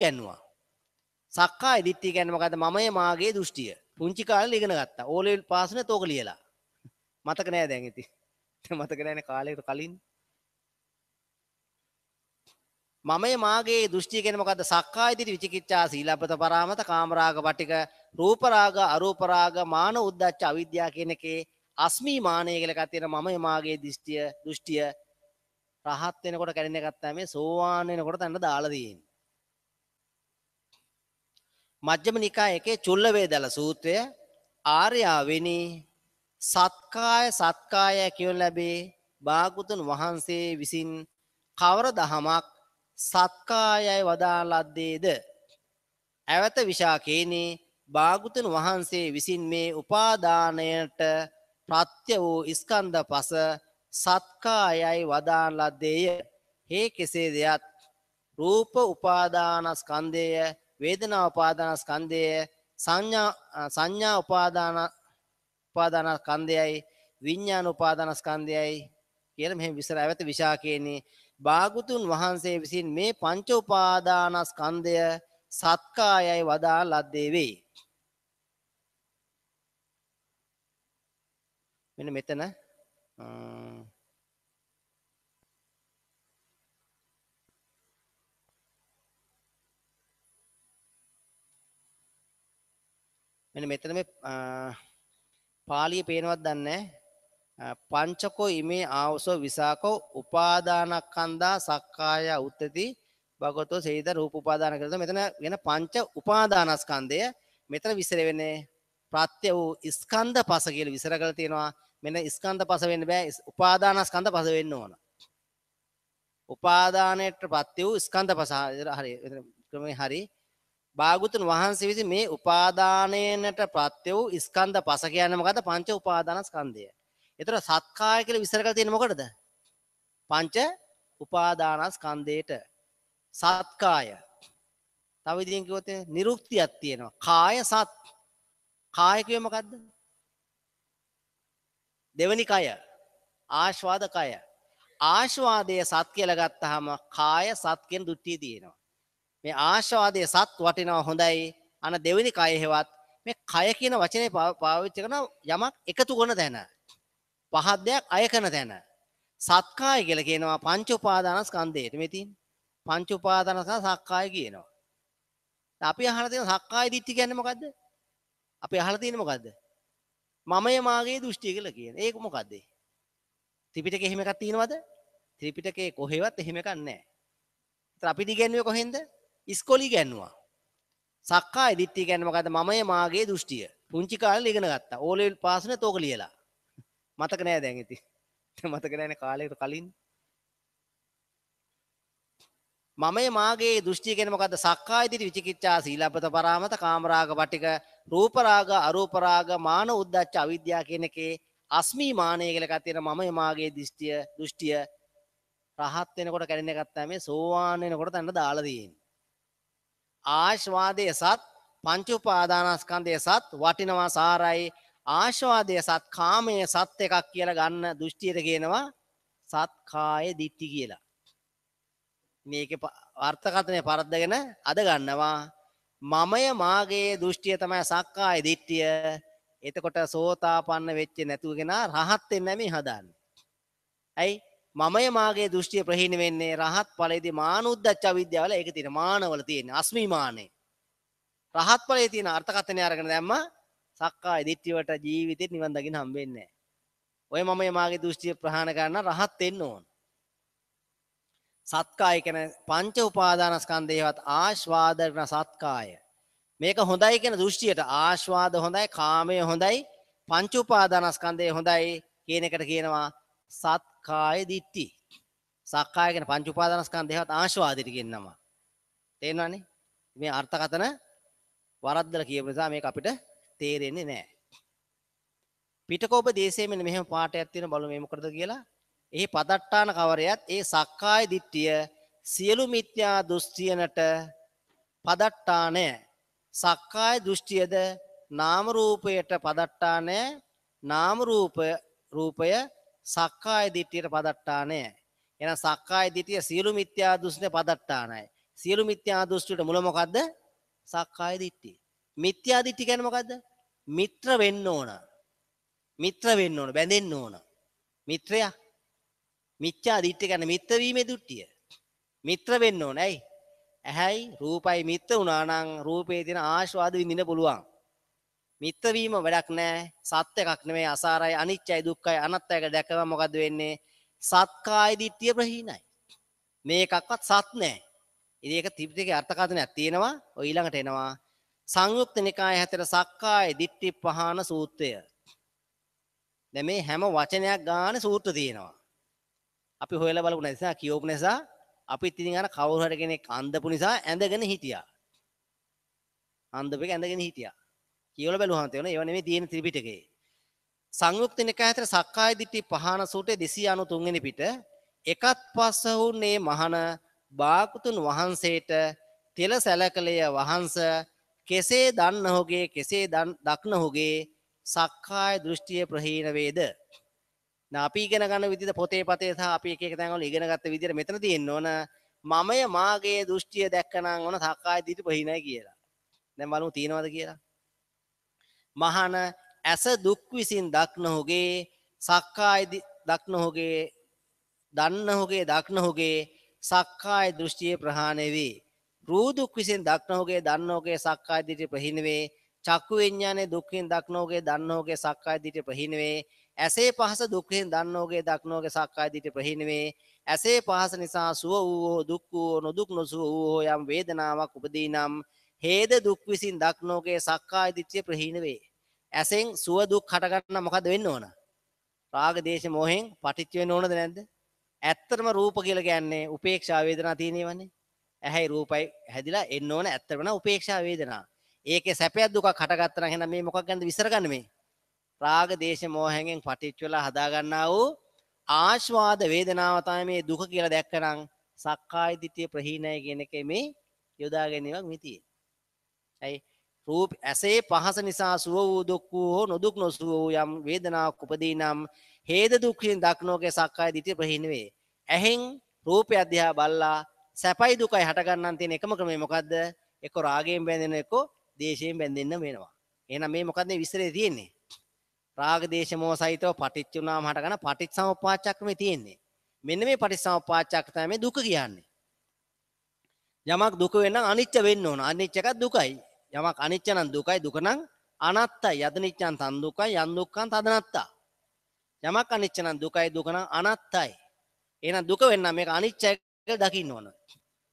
ගන්නවා. සක්කාය දිට්ඨිය කියන්නේ මොකද්ද? මමයේ මාගේ දෘෂ්ටිය. පුංචි කාලේ ඉගෙන ගත්තා. ඕ ලෙවල් පාස් වුණේ තෝක ලියලා. මතක නෑ දැන් ඉතින්. මතක නෑනේ කාලයකට කලින්. මමයේ මාගේ දෘෂ්ටිය කියන්නේ මොකද්ද? සක්කාය දිට්ඨි විචිකිච්ඡා සීලබ්බත පරාමත කාමරාග පටික රූප රාග අරූප රාග මාන උද්දච්ච අවිද්‍යාව කියන එකේ අස්මී මානය කියලා එකක් තියෙනවා. මමයේ මාගේ දෘෂ්ටිය රහත් වෙනකොට කැඩෙන එකක් තමයි සෝවාන් වෙනකොට තන්න දාලා තියෙන්නේ. මජ්ක්‍ධිම නිකාය එකේ චුල්ල වේදල සූත්‍රය ආර්යාවෙනි සත්කාය කියනු ලැබේ භාග්‍යවතුන් වහන්සේ විසින් කවර දහමක් සත්කායයි වදාළද්දේද? ඇවත විශාකේනි භාග්‍යවතුන් වහන්සේ විසින් මේ උපාදානයට ප්‍රත්‍ය වූ ස්කන්ධ පස සත්කායයි වදාළද්දේය. හේ කෙසේ දෙයත් රූප උපාදානස්කන්ධය, වේදනා උපාදානස්කන්ධය, සංඥා උපාදානස්කන්ධයයි, විඥාන උපාදානස්කන්ධයයි කියලා මෙහෙම විස්තර ඇවත විශාකේනේ භාග්‍යවතුන් වහන්සේ විසින් මේ පංච උපාදානස්කන්ධය සත්කායයි වදාළද්දේ වේ. මෙන්න මෙතන මෙතන මේ පාලිය පේනවත් දන්නේ පංචකෝ ඉමේ ආවසෝ විසාකෝ උපාදානස්කන්ධා සක්කාය උත්තති භගවතෝ සේද රූප උපාදාන කරලා මෙතන වෙන පංච උපාදානස්කන්ධය මෙතන විස්තර වෙන්නේ ප්‍රත්‍ය වූ ස්කන්ධ පස කියලා විස්තර කරලා තියෙනවා. මෙන්න ස්කන්ධ පස වෙන්න බෑ, උපාදානස්කන්ධ පස වෙන්න ඕන. උපාදානයට ප්‍රත්‍ය වූ ස්කන්ධ පස හරි ක්‍රමේ හරි. භාග්‍යවතුන් වහන්සේ විසින් මේ උපාදානයට ප්‍රත්‍ය වූ ස්කන්ධ පස කියන්නේ මොකද්ද? පංච උපාදානස්කන්ධය. ඒතර සත්කාය කියලා විස්තර කරලා තියෙන්නේ මොකටද? පංච උපාදානස්කන්ධයට සත්කාය. තව විදිහෙන් කිව්වොත් නිරුක්තියක් තියෙනවා. කාය සත්. කාය කියේ මොකද්ද? දෙවෙනි කය. ආස්වාද කය. ආස්වාදයේ සත් කියලා ගත්තාම කාය සත් කියන දෘෂ්ටිය තියෙනවා. මේ ආස්වාදයේ සත් වටිනවා හොඳයි. අන දෙවෙනි කය හේවත් මේ කය කියන වචනේ පාවිච්චි කරන යමක් එකතු කරන තැන. පහත් දෙයක් අය කරන තැන. සත්කාය කියලා කියනවා පංච උපාදානස්කන්ධයට. මේ තියෙන පංච උපාදානස්කන්ධ සක්කාය කියනවා. අපි අහලා තියෙන සක්කාය දිට්ඨිය කියන්නේ මොකද්ද? අපි අහලා තියෙන්නේ මොකද්ද? මමයේ මාගේ දෘෂ්ටිය කියලා කියන්නේ. ඒක මොකද්ද? ත්‍රිපිටකේ එහෙම එකක් තියෙනවද? ත්‍රිපිටකේ කොහෙවත් එහෙම එකක් නැහැ. ඒතර අපි දිගන්නේ කොහෙන්ද? ඉස්කෝලේ ඉගෙනුවා. සක්කාය දිට්ඨිය කියන්නේ මොකද්ද? මමයේ මාගේ දෘෂ්ටිය. පුංචි කාලේ ඉගෙන ගත්තා. ඕ ලෙවල් පාස් වුණේ තෝක ලියලා. මතක නෑ දැන් ඉතින්. මතක නෑනේ කාලයකට කලින්. මමයේ මාගේ දෘෂ්ටිය කියන්නේ මොකද්ද? සක්කාය දිට්ඨි විචිකිච්ඡා සීලබ්බත පරාමත කාමරාග පටික රූප රාග අරූප රාග මාන උද්දච්ච අවිද්‍යාව කියන එකේ අස්මී මානය කියලා එකක් තියෙනවා. මමයේ මාගේ දෘෂ්ටිය රහත් වෙනකොට කැඩෙන එකක් තමයි සෝවාන් වෙනකොට තන්න දාලා තියෙන්නේ. ආස්වාදයේ සත් පංච උපාදානස්කන්ධයේ සත් වටිනවා සාරයි. ආස්වාදයේ සත් කාමයේ සත් එකක් කියලා ගන්න දෘෂ්ටියට කියනවා සත්කාය දිට්ඨි කියලා. මේකේ අර්ථකථනය පරද්දගෙන අද ගන්නවා මමය මාගේ දෘෂ්ටිය තමයි සක්කාය දිට්ඨිය. එතකොට සෝතාපන්න වෙච්ච නැතුව කෙනා රහත් වෙන්නේ නැහැ මේ හදාන්නේ. ඇයි? මමය මාගේ දෘෂ්ටිය ප්‍රහීන වෙන්නේ රහත් ඵලයේදී මානුද්දච්ච අවිද්‍යාවල ඒක තියෙන මානවල තියෙන අස්මිමානේ. රහත් ඵලයේ තියෙන අර්ථකථනය අරගෙන දැම්මා සක්කාය දිට්ඨිය වට ජීවිතේ නිවන් දකින්න හම්බෙන්නේ නැහැ. ඔය මමය මාගේ දෘෂ්ටිය ප්‍රහාණ කරන්න රහත් වෙන්න ඕන. සත්කාය කියන පංච උපාදානස්කන්ධයවත් ආස්වාද කරන සත්කාය. මේක හොඳයි කියන දෘෂ්ටියට ආස්වාද හොඳයි, කාමය හොඳයි, පංච උපාදානස්කන්ධය හොඳයි කියන එකට කියනවා සත්කාය දිට්ඨි. සක්කාය කියන පංච උපාදානස්කන්ධයවත් ආස්වාදයට කියනවා. තේරෙනවනේ? මේ අර්ථකථන වරද්දලා කියපු නිසා මේක අපිට තේරෙන්නේ නැහැ. පිටකෝප දේශයේ මෙන්න මෙහෙම පාඩයක් තියෙන බලමු මේ මොකටද කියලා. එහි පදට්ටාන කවරයත් ඒ සක්කාය දිට්ඨිය සියලු මිත්‍යා දෘෂ්ටියනට පදට්ටානය. සක්කාය දෘෂ්ටියද නාම රූපයට පදට්ටානය. නාම රූපය සක්කාය දිට්ඨියට පදට්ටානය. එහෙනම් සක්කාය දිට්ඨිය සියලු මිත්‍යා දෘෂ්ටිය පදට්ටානයි. සියලු මිත්‍යා දෘෂ්ටියට මුල මොකද්ද? සක්කාය දිට්ඨිය. මිත්‍යා දිට්ඨිය කියන්නේ මොකද්ද? මිත්‍ර වෙන්න ඕන. මිත්‍ර වෙන්න ඕන, බැඳෙන්න ඕන. මිත්‍රයා. මිත්‍යා දිට්ඨිය කියන්නේ මිත්‍ර වීමේ දෘෂ්ටිය. මිත්‍ර වෙන්න ඕන. ඇයි? ඇහැයි රූපයි මිත්‍ර වුණා නම් රූපේ තියෙන ආස්වාද විඳින්න පුළුවන්. මිත්‍ර වීම වැඩක් නැහැ. සත්‍ය එකක් නෙමෙයි, අසාරයි, අනිත්‍යයි, දුක්ඛයි, අනාත්තයි දැකම මොකද වෙන්නේ? සත්කාය දිට්ඨිය ප්‍රහීනයි. මේකක්වත් සත් නැහැ. ඉතින් ඒක ත්‍රිපිටකයේ අර්ථකථනයක් තියෙනවා. ඔය ඊළඟට එනවා සංයුක්ත නිකායේ 4 සක්කාය දිට්ඨි පහන සූත්‍රය. දැන් මේ හැම වචනයක් ගානේ සූත්‍ර තියෙනවා. අපි හොයලා බලපු නිසා කියවපු නිසා අපිත් ඉතින් අර කවුරු හරි කෙනෙක් අන්දපු නිසා ඇඳගෙන හිටියා. අන්දපෙක ඇඳගෙන හිටියා. කියවලා බැලුවහම තේරෙනවා ඒව නෙමෙයි තියෙන ත්‍රිපිටකේ. සංයුක්ත නිකාය 4 සක්කාය දිට්ඨි පහන සූත්‍රයේ 293 වෙනි පිට එකත් පස්ස වුනේ මහන බාකුතුන් වහන්සේට තෙල සැලකලය වහන්ස කෙසේ දන්නහොගේ කෙසේ දක්නහොගේ සක්කාය දෘෂ්ටිය ප්‍රහීන වේද. දැන් අපි ඉගෙන ගන්න විදිහට පොතේ පතේ සහ අපි එක එක තැන්වල ඉගෙන ගත්ත විදිහට මෙතන තියෙන්න ඕන මමය මාගේ දෘෂ්ටිය දැක්කනම් ඕන සක්කාය දිට්ඨි ප්‍රහීනයි කියලා. දැන් බලමු තියනවද කියලා. මහාන ඇස දුක් විසින් දක්නහොගේ සක්කාය දක්නහොගේ දන්නහොගේ දක්නහොගේ සක්කාය දෘෂ්ටිය ප්‍රහාණය වේ. රූ දුක් විසින් දක්නහොගේ දන්නහොගේ සක්කාය දිට්ඨිය ප්‍රහීන වේ. චක්කු විඤ්ඤාණය දුක්ඛින් දක්නහොගේ දන්නහොගේ සක්කාය දිට්ඨිය ප්‍රහීන වේ. ඇසේ පහස දුක්ඛින් දන්නහොගේ දක්නහොගේ සක්කාය දිට්ඨිය ප්‍රහීන වේ. ඇසේ පහස නිසා සුව වූ දුක් වූ නොදුක් නොසුව වූ යම් වේදනාවක් උපදී නම් හේද දුක් විසින් දක්නහොගේ සක්කාය දිට්ඨිය ප්‍රහීන වේ. ඇසෙන් සුව දුක් හටගන්න මොකද වෙන්න ඕන? රාග දේශ මොහෙන් පටිච්ච වෙන්න ඕනද නැද්ද? ඇත්තටම රූප කියලා කියන්නේ උපේක්ෂා වේදනා තියෙනවනේ. ඇහැයි රූපයි හැදිලා එන්න ඕන ඇත්තටම උපේක්ෂා වේදනා. ඒකේ සැපයක් දුකක් හටගත්තා නම් එහෙනම් මේ මොකක් ගැනද විස්තර ගන්න මේ? රාග දේශ මොහෙන් පටිච්ච වෙලා හදා ගන්නා වූ ආස්වාද වේදනාව තමයි මේ දුක කියලා දැක්කනම් සක්කාය දිට්ඨිය ප්‍රහීනයි කියන එකේ මේ යොදා ගැනීමක් මේ තියෙන්නේ. ඇයි? රූප ඇසේ පහස නිසා සුව වූ දුක් වූ නොදුක් නොසුව වූ යම් වේදනාවක් උපදී නම් හේද දුක්ඛින් දක්නෝගේ සක්කාය දිට්ඨිය ප්‍රහීන වේ. ඇහෙන් රූපය අධ්‍යා බල්ලා සැපයි දුකයි හට ගන්නන් තියෙන එකම ක්‍රමය මොකද්ද? එක්ක රාගයෙන් බැඳෙන එක්ක දේශයෙන් බැඳෙන්න වෙනවා. එහෙනම් මේ මොකද්ද මේ විස්තරේ තියෙන්නේ? රාග දේශ මොහ සහිතව පටිච්ච වුණාම හට ගන්න පටිච්චසමුප්පාද චක්‍රමේ තියෙන්නේ. මෙන්න මේ පටිච්චසමුප්පාද චක්‍ර තමයි මේ දුක කියන්නේ. යමක් දුක වෙන්න අනිත්‍ය වෙන්න ඕන. අනිත්‍ය එකක් දුකයි. යමක් අනිත්‍ය නම් දුකයි, දුක නම් අනාත්තයි. යදනිච්ඡං තන් දුකයි, යන් දුක්ඛං තදනත්තා. යමක් අනිත්‍ය නම් දුකයි, දුක නම් අනාත්තයි. එහෙනම් දුක වෙන්න මේක අනිත්‍යයි කියලා දකින්න ඕන.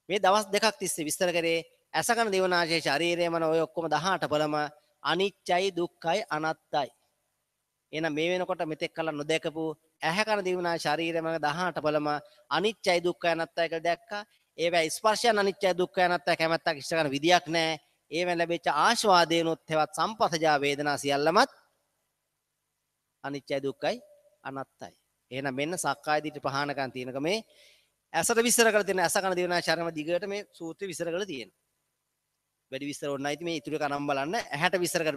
මේ දවස් දෙකක් තිස්සේ විස්තර කරේ අසකන දිවනාශේ ශරීරය මන ඔය ඔක්කොම 18 බලම අනිත්‍යයි, දුක්ඛයි, අනාත්තයි. එහෙනම් මේ වෙනකොට මෙතෙක් කල නොදැකපු ඇහැ කන දිවනාශ ශරීරය මන 18 බලම අනිත්‍යයි, දුක්ඛයි, අනාත්තයි කියලා දැක්කා. ඒවැ ස්පර්ශයන් අනිත්‍යයි, දුක්ඛයි, අනාත්තයි කැමැත්තක් ඉෂ්ට කරන විදියක් නැහැ. ඒවෙන් ලැබෙච්ච ආස්වාදේනොත් හෙවත් සම්පතජා වේදනා සියල්ලමත් අනිත්‍යයි දුක්ඛයි අනාත්තයි. එහෙනම් මෙන්න සක්කාය දිට්ඨි පහනකම් තියෙනක මේ ඇසට විස්තර කරලා තියෙන ඇස කන දිවනා ශරීරම දිගට මේ සූත්‍රය විස්තර කරලා තියෙනවා. වැඩි විස්තර ඕනේ නැති මේ ඉතුරු එක නම් බලන්න ඇහැට විස්තර කර